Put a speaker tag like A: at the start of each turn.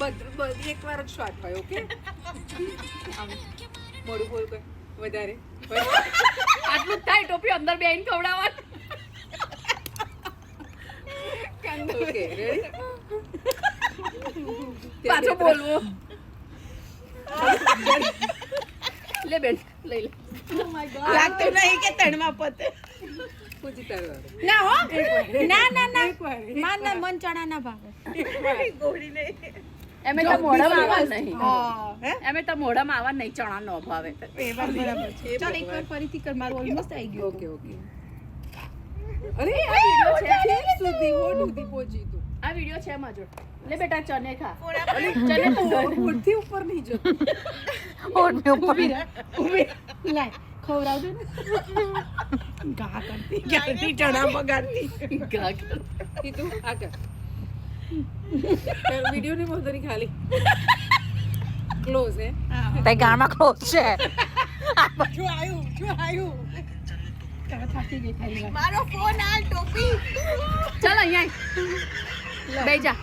A: બધી એકવાર જ શોર્ટ હોય. ઓકે મોડું બોલ કોઈ વધારે
B: આટલું જ થાય ટોપી અંદર બેન ખવડાવવાનું.
A: ઓકે રેડી
B: પાછો બોલવો. લે બેન લઈ લે.
C: લાગતું નહીં કે તણમાં પતે.
A: પૂછી તારું
C: ના હો ના ના ના માન ના મન ચણા ના ભાવે. ગોળી નહીં.
B: એમે તો મોઢામાં આવવા નહીં.
C: હે
B: એમે તો મોઢામાં આવવા નહીં, ચણા નો ભાવે.
C: એ વાત બરાબર છે. ચાલ એકવાર ફરીથી કર, મારું ઓલમોસ્ટ આવી ગયું.
A: ઓકે ઓકે અરે આ વિડિયો છે છેક સુધી હોઠ સુધી પહોંચી તું.
B: આ વિડિયો છે એમાં જો. લે બેટા ચને ખા.
A: ચને તો હોઠથી ઉપર નહીં જો.
C: ઓડને ઉપર ઉભી લાય ખવડાવજો ને. ગા કરતી ક્યાંથી ચણા બગાડતી.
B: ઘા કર.
A: કીધું આ કર વિડિયો ને મોઢરી ખાલી ક્લોઝ હે
C: તે ગામાં ક્લોઝ છે. જો આયું થાકી ગઈ થારી વાત. મારો ફોન આ ટોપી.
B: ચાલ અહીંયા બેજા.